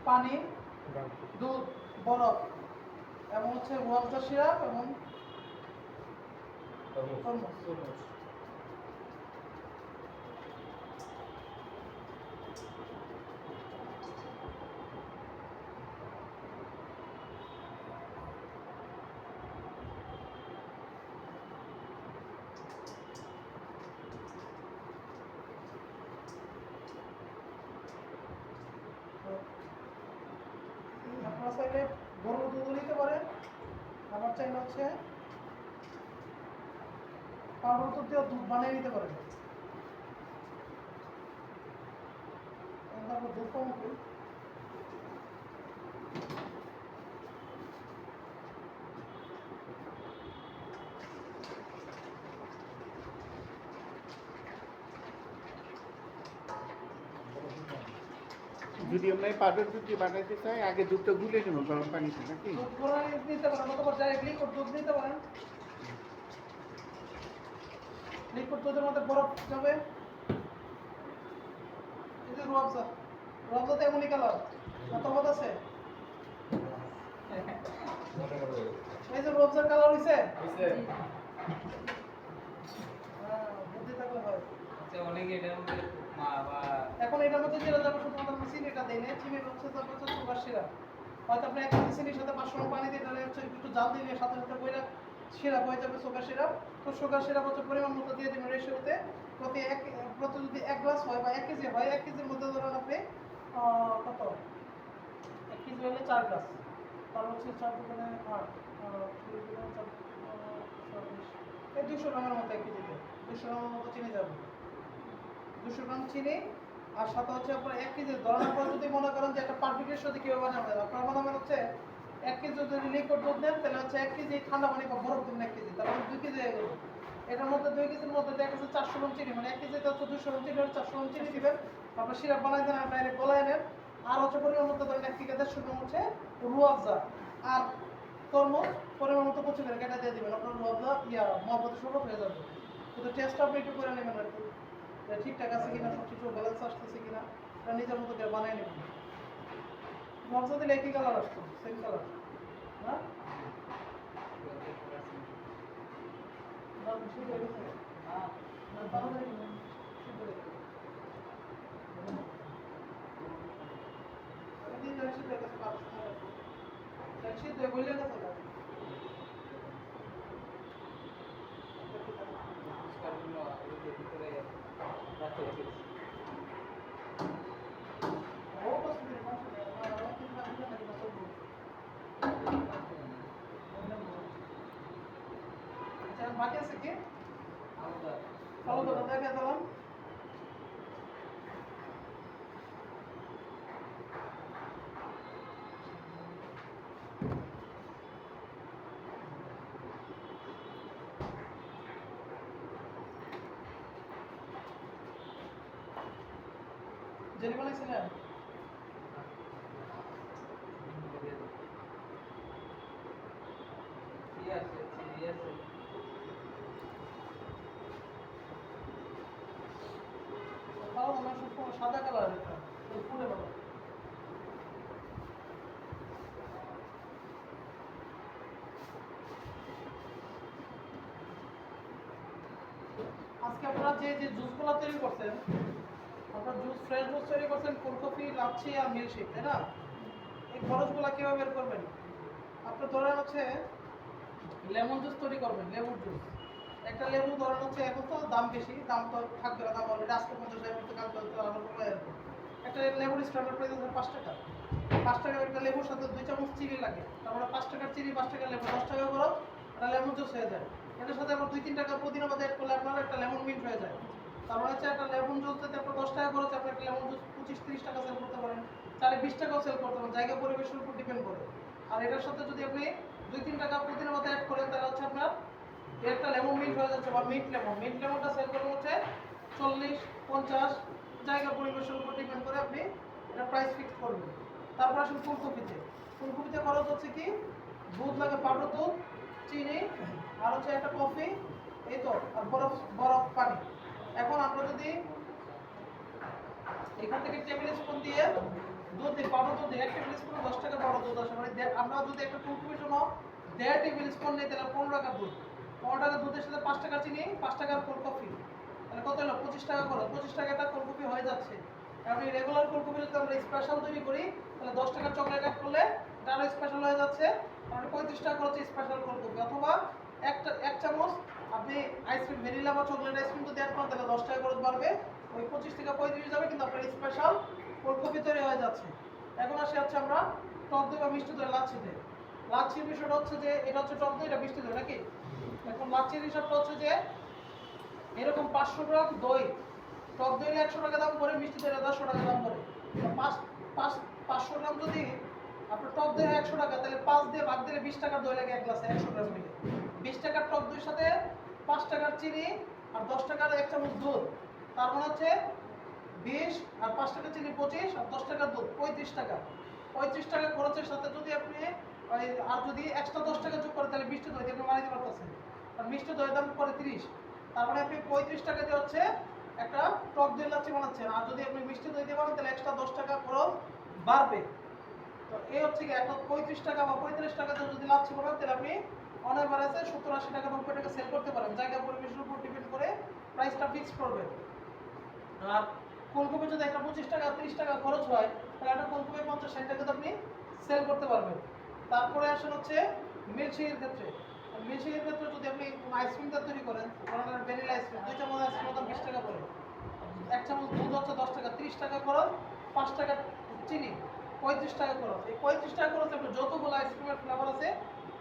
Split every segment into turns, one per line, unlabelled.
পানি, দুধ, বরফ এবং হচ্ছে রুয়াবজা সিরাপ এবং তরমুজ। আপনারা চাইলে গরুর দুধও নিতে পারেন, আবার চাইলে হচ্ছে পাউডার দুধ দিয়ে দুধ বানিয়ে নিতে পারেন। তারপর দুধ কম করি।
যদি আমরা পাউডার দুধ দিয়ে বানাইতে চাই আগে দুধটা গুলে নেব গরম পানিতে নাকি?
দুধ গুঁড়া নিতে পারেন অথবা ডাইরেক্ট লিকুইড দুধ নিতে পারেন। লিকুইড দুধের মধ্যে বরফ যাবে। এই যে রুয়াবজা, রুয়াবজাতে এমনই কালার মতামত আছে। এই যে রুয়াবজার কালার হইছে বুদ্ধি থাকলে হয়। এখন এটার মধ্যে যেটা যাবে শুধুমাত্র চিনিটা দেয় না, চিনির হচ্ছে যাবে হচ্ছে সুগার সিরাপ। হয়তো আপনি 1 কেজি চিনির সাথে 500 গ্রাম পানি দিয়ে তাহলে হচ্ছে একটু জাল দিলে সাথে সাথে বইরা সিরাপ হয়ে যাবে সুগার সিরাপ। তো সুগার সিরাপ হচ্ছে পরিমাণ মতো দিয়ে দিবেন রেশিওতে। প্রতি যদি 1 গ্লাস হয় বা 1 কেজি হয়, 1 কেজির মধ্যে ধরুন আপনি কত 1 কেজি হলে 4 গ্লাস, তার হচ্ছে 4 দোকানে 8 এই 200 গ্রামের মতো 1 কেজিতে 200 গ্রামের মতো চিনি যাবে। 200 গ্রাম চিনি আর সাথে হচ্ছে আপনার 1 কেজি ধরানোর পর যদি মনে করেন যে একটা পারফেক্টের সাথে কীভাবে বানাবেন, আপনার বানাবেন হচ্ছে 1 কেজি যদি লিকুইড দুধ দেন তাহলে হচ্ছে 1 কেজি ঠান্ডা পানি বা বরফ দিন 1 কেজি, তারপরে 2 কেজি হয়ে গেল। এটার মধ্যে 2 কেজির মধ্যে দেখা যাচ্ছে 400 গ্রাম চিনি, মানে 1 কেজিতে হচ্ছে 200 গ্রাম চিনি, 400 গ্রাম চিনি দিবেন। আপনার সিরাপ বানাই দেন আর ডাইরেক্ট গলায় নেন। আর হচ্ছে পরিমাণ মতো ধরেন 1 থেকে 150 গ্রাম হচ্ছে রুয়াবজা আর তরমুজ পরিমাণ মতো কচি করে কেটে দিয়ে দিবেন। আপনার রুয়াবজা মহব্বতের শরবত হয়ে যাবে। কিন্তু টেস্টটা আপনি একটু করে নেবেন আর কি, ঠিকঠাক আছে কিনা, সব কিছু ব্যালেন্স আসতেছে কিনা, এটা নিজের মতো করে বানিয়ে নেবেন। রুয়াবজা দিলে একই কালার আসতো, সেম কালার না? বাকি আছে কি আলাদা দেখা দিলাম। জেলি বানাইছিলেন? সাদা কালার এটা ফুলে ভালো। আজকে আপনারা যে যে জুসগুলো তৈরি করছেন, আপনারা ফ্রেশ জুস তৈরি করছেন, কোল্ড কফি, লাচ্ছি আর মিল্কশেক, তাই না? এই খরচগুলো কীভাবে বের করবেন? আপনার ধরেন হচ্ছে লেমন জুস তৈরি করবেন, লেবুর জুস। একটা লেবু ধরেন হচ্ছে এখন তো দাম বেশি, দাম তো থাকবে না, দাম অলরেডি আজকে 50 টাকা করতে কালকে হয়তো আবার কমে আসবে। একটা লেবুর স্ট্যান্ডার্ড প্রাইস আছে 5 টাকা। 5 টাকার একটা লেবুর সাথে 2 চামচ চিনি লাগে, তারপরে 5 টাকার চিনি, 5 টাকার লেবু, 10 টাকা করে একটা লেমন জুস হয়ে যায়। এটার সাথে আবার 2-3 টাকা পুদিনা পাতা অ্যাড করলে আপনার একটা লেমন মিন্ট হয়ে যায়। তারপরে হচ্ছে একটা লেমন জুস যদি আপনার 10 টাকা খরচ, আপনি একটা লেমন জুস 25-30 টাকা সেল করতে পারেন, তাহলে 20 টাকাও সেল করতে পারেন, জায়গা পরিবেশের উপর ডিপেন্ড করে। আর এটার সাথে যদি আপনি 2-3 টাকা পুদিনা পাতা অ্যাড করেন তাহলে হচ্ছে আপনার একটা লেমন মিন্ট হয়ে যাচ্ছে, বা মিন্ট লেমনটা সেল করবেন হচ্ছে 40-50, জায়গা পরিবেশের উপর ডিপেন্ড করে আপনি এটা প্রাইস ফিক্স করবেন। তারপর আসুন ফুলকপিতে। ফুলকপিতে খরচ হচ্ছে কি, দুধ লাগে, পাউডার দুধ, চিনি আর হচ্ছে একটা কফি, এই তো, আর বরফ বরফ পানি। এখন আমরা যদি এখান থেকে টেবিল স্পুন দিয়ে 2 দুধ পাউডার দুধ 1 টেবিল স্পুন 10 টাকা পাউডার দুধ আসে মানে আমরা যদি একটা ফুলকপির জন্য 1.5 টেবিল স্পুন নিই তাহলে 15 টাকা দুধ, 15 টাকা দুধের সাথে 5 টাকা চিনি, 5 টাকার ফুলকপি, তাহলে কত হলো 25 টাকা করে, 25 টাকাটা ফুলকপি হয়ে যাচ্ছে। আপনি রেগুলার ফুলকপি যদি আমরা স্পেশাল তৈরি করি তাহলে 10 টাকার চকলেট অ্যাড করলে এটা আরো স্পেশাল হয়ে যাচ্ছে, মানে 35 টাকা খরচে স্পেশাল ফুলকপি। অথবা এক চামচ আপনি আইসক্রিম ভ্যানিলা বা চকলেট আইসক্রিম যদি অ্যাড করেন তাহলে 10 টাকা খরচ বাড়বে, ওই 25 থেকে 35 যাবে, কিন্তু আপনার স্পেশাল ফুলকপি তৈরি হয়ে যাচ্ছে। এখন আসি হচ্ছে আমরা টক দই বা মিষ্টি দই লাচ্ছিতে। লাচ্ছির বিষয়টা হচ্ছে যে এটা হচ্ছে টক দই, এটা মিষ্টি দই নাকি। এখন লাচ্ছির হিসাবটা হচ্ছে যে এরকম 500 গ্রাম দই, টক দই 100 টাকা দাম করে, মিষ্টি দই 100 টাকা দাম করে। 500 গ্রাম যদি আপনার টক দই 100 টাকা, তাহলে 5 দিয়ে ভাগ দিলে 20 টাকার দই লাগে এক গ্লাসে 100 গ্রাম মিলে। 20 টাকার টক দইয়ের সাথে 5 টাকার চিনি আর 10 টাকার 1 চামচ দুধ, তার মানে হচ্ছে 20 আর 5 টাকা চিনি 25 আর 10 টাকা দুধ 35 টাকা। 35 টাকা খরচের সাথে যদি আপনি আর যদি এক্সট্রা 10 টাকা যোগ করেন তাহলে মিষ্টি দই আপনি বানাইতে পারতেছেন, আর মিষ্টি দইয়ের দাম পড়ে 30, তার মানে আপনি 35 টাকা দিয়ে হচ্ছে একটা টক দই লাচ্ছি বানাচ্ছেন। আর যদি আপনি মিষ্টি দই দিয়ে বানান তাহলে এক্সট্রা 10 টাকা খরচ বাড়বে। তো এই হচ্ছে কি একটা 35 টাকা বা 35 টাকাতে যদি লাচ্ছি বানান তাহলে আপনি অন এভারেজে 70-80 টাকা 90 টাকা সেল করতে পারেন, জায়গা পরিবেশের উপর ডিপেন্ড করে প্রাইসটা ফিক্স করবেন। আর ফুলকপি যদি একটা 25 টাকা 30 টাকা খরচ হয় তাহলে একটা ফুলকপি 50-60 টাকাতে আপনি সেল করতে পারবেন। তারপরে আসেন হচ্ছে মিল্কশেকের ক্ষেত্রে। মিল্কশেকের ক্ষেত্রে যদি আপনি আইসক্রিমটা তৈরি করেন, ধরেন ভ্যানিলা আইসক্রিম 2 চামচ আইসক্রিমের দাম 20 টাকা পড়ে, 1 চামচ দুধ হচ্ছে 10 টাকা, 30 টাকা খরচ, 5 টাকা চিনি, 35 টাকা খরচ। এই 35 টাকা খরচ আপনি যতগুলো আইসক্রিমের ফ্লেভার আছে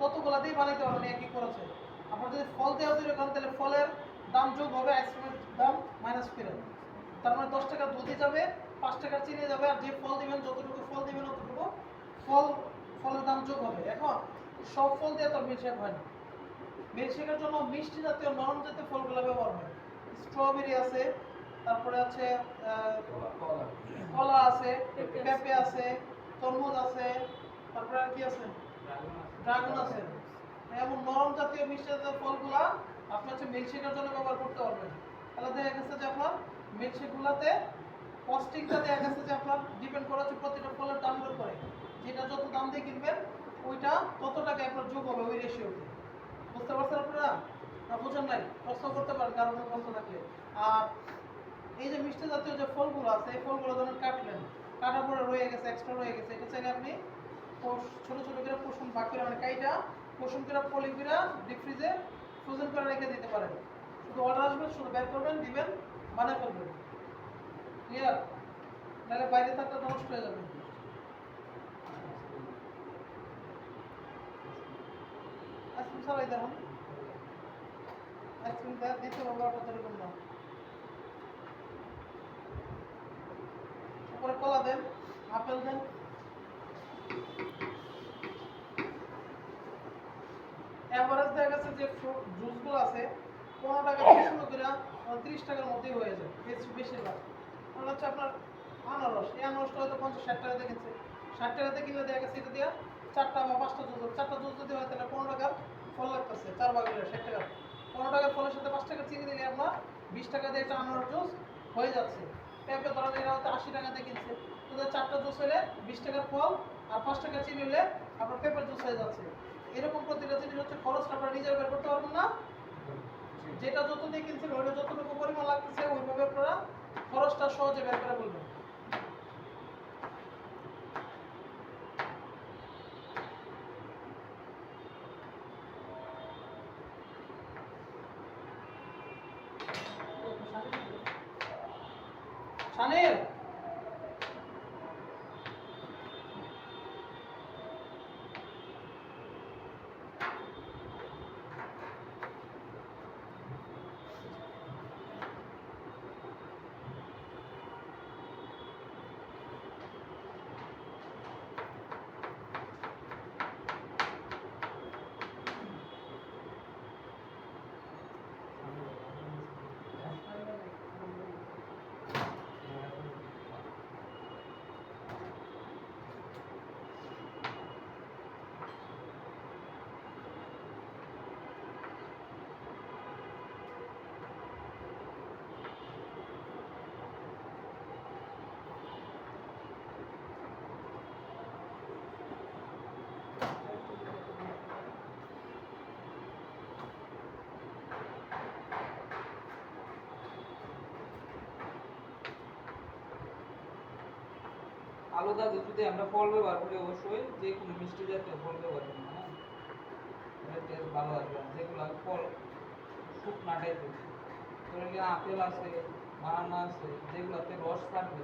ততগুলো দিয়ে বানাইতে পারবেন একই খরচে। আপনার যদি ফল দেওয়া তৈরি করেন তাহলে ফলের দাম যোগ হবে আইসক্রিমের দাম মাইনাস করে, তার মানে 10 টাকা দুধে যাবে, 5 টাকার চিনি যাবে, আর যে ফল দিবেন যতটুকু ফল দিবেন ততটুকু ফলের দাম যোগ হবে। এখন সব ফল দিয়ে তো মিল্কশেক হয় না, মিল্কশেকের জন্য মিষ্টি জাতীয় নরম জাতীয় ফলগুলো ব্যবহার হয়। স্ট্রবেরি আছে, তারপরে আছে কলা আছে, পেঁপে আছে, তরমুজ আছে, তারপরে আর কি আছে, ড্রাগন আছে। এমন নরম জাতীয় মিষ্টি জাতীয় ফলগুলা আপনি হচ্ছে মিল্কশেকের জন্য ব্যবহার করতে পারবেন। তাহলে দেখা গেছে যে আপনার মিল্কশেকগুলাতে কস্টিংটা দেখা গেছে যে আপনার ডিপেন্ড করে হচ্ছে প্রতিটা ফলের দামের উপরে, যেটা যত দাম দিয়ে কিনবেন ওইটা তত টাকা আপনার যোগ হবে ওই রেশিওতে। বুঝতে পারছেন আপনারা? না বুঝেন নাই? প্রশ্ন করতে পারেন কারণ প্রশ্ন থাকলে। আর এই যে মিষ্টি জাতীয় যে ফলগুলো আছে এই ফলগুলো যখন কাটলেন, কাটার পরে রয়ে গেছে, এক্সট্রা রয়ে গেছে, এটা চাইলে আপনি ছোট ছোট করে পোষণ ভাগ করে মানে কাইটা পোষণ করে পলি করে ডিপ ফ্রিজে ফ্রোজেন করে রেখে দিতে পারেন। শুধু অর্ডার আসবে, শুধু বের করবেন, দিবেন, বানিয়ে ফেলবেন। ক্লিয়ার? তাহলে বাইরে থাকলে নষ্ট হয়ে যাবে। আইসক্রিম ছাড়াই দেখুন, আইসক্রিম দিতে হবে অর্ডার তৈরি করলাম। উপরে কলা দেন, আপেল দেন, এভারেজ দেখা গেছে যে জুসগুলো আছে 15 টাকা থেকে শুরু করে 30 টাকার মধ্যেই হয়ে যায় বেশিরভাগ। কারণ হচ্ছে আপনার আনারস, এই আনারসটা হয়তো 50-60 টাকাতে কিনছে, 60 টাকাতে কিনলে দেখা গেছে এটা দিয়ে 4টা বা 5টা জুস, 4টা জুস যদি হয় তাহলে 15 টাকার ফল লাগতেছে, 4 ভাগ হলে 60 টাকা। 15 টাকার ফলের সাথে 5 টাকা চিনি দিলে আপনার 20 টাকা দিয়ে একটা আনারস জুস হয়ে যাচ্ছে। পেঁপে ধরেন এরা হয়তো 80 টাকাতে কিনছে, তো 4টা জুস হলে 20 টাকার ফল আর 5 টাকা চিনি হলে আপনার পেঁপের জুস হয়ে যাচ্ছে। এরকম প্রতিটা জিনিস হচ্ছে খরচটা আপনারা নিজেরা বের করতে পারবেন না, যেটা যত দিয়ে কিনছেন ওইটা যতটুকু পরিমাণ লাগতেছে ওইভাবে আপনারা খরচটা সহজে বের করে বলবেন। শানির
আলাদা যদি আমরা ফল ব্যবহার করি অবশ্যই যে কোনো মিষ্টি জাতীয় ফল ব্যবহার করি না, হ্যাঁ টেস্ট ভালো আসবে না। যেগুলো ফল শুকনা টাইপের, ধরে গিয়ে আপেল আছে, বানানা আছে, যেগুলোতে রস থাকবে।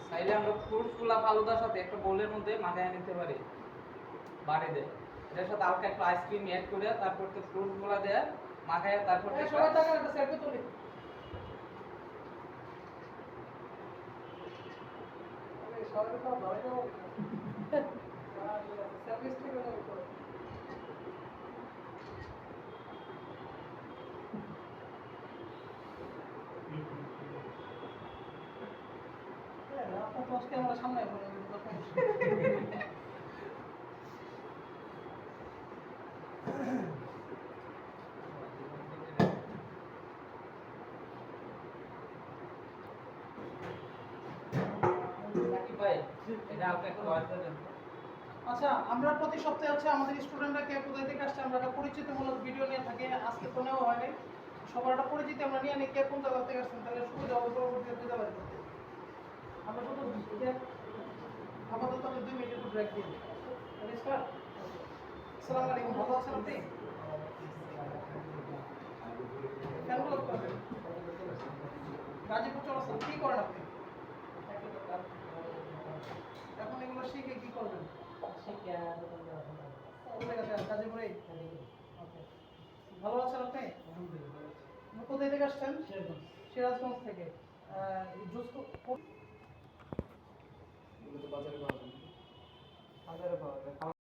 চাইলে আমরা ফ্রুটস গুলা ফালুদার সাথে একটা বোলের মধ্যে মাখায় নিতে পারি, বাড়ি দেয় এটার সাথে হালকা একটু আইসক্রিম অ্যাড করে তারপর তো ফ্রুটস গুলা দেয় মাখায়, তারপর
সবাই টাকা একটা সেলফি তুলি। সবাই তো ধরে যাবো। সেলফি স্টিক হয়ে যাবে। আপনার তো আজকে আমার সামনে
ভাই এটা হালকা একটু ওয়াশ দেন।
আচ্ছা, আমরা প্রতি সপ্তাহে হচ্ছে আমাদের স্টুডেন্টরা কে কোথায় থেকে আসছে আমরা একটা পরিচিতিমূলক ভিডিও নিয়ে থাকি। আজকে তো নেওয়া হয়নি, সবার একটা পরিচিতি আমরা নিয়ে নিই কে কোন জায়গা থেকে আসছেন, তাহলে সুবিধা হবে পরবর্তীতে বুঝতে পারবো। আমরা শুধু আপাতত আমি 2 মিনিট একটু ব্রেক দিই। স্টার্ট। আসসালামু আলাইকুম, ভালো আছেন আপনি? কেন ব্লক করবেন? গাজীপুর চলে আসছেন, কি করেন আপনি? এখন এগুলো শিখে কি করবেন? কোন জায়গাতে গাজীপুরে? ওকে, ভালো আছেন আপনি? আপনি কোথায় থেকে আসছেন? সিরাজগঞ্জ থেকে। জুস
বাজারে পাওয়া যায়।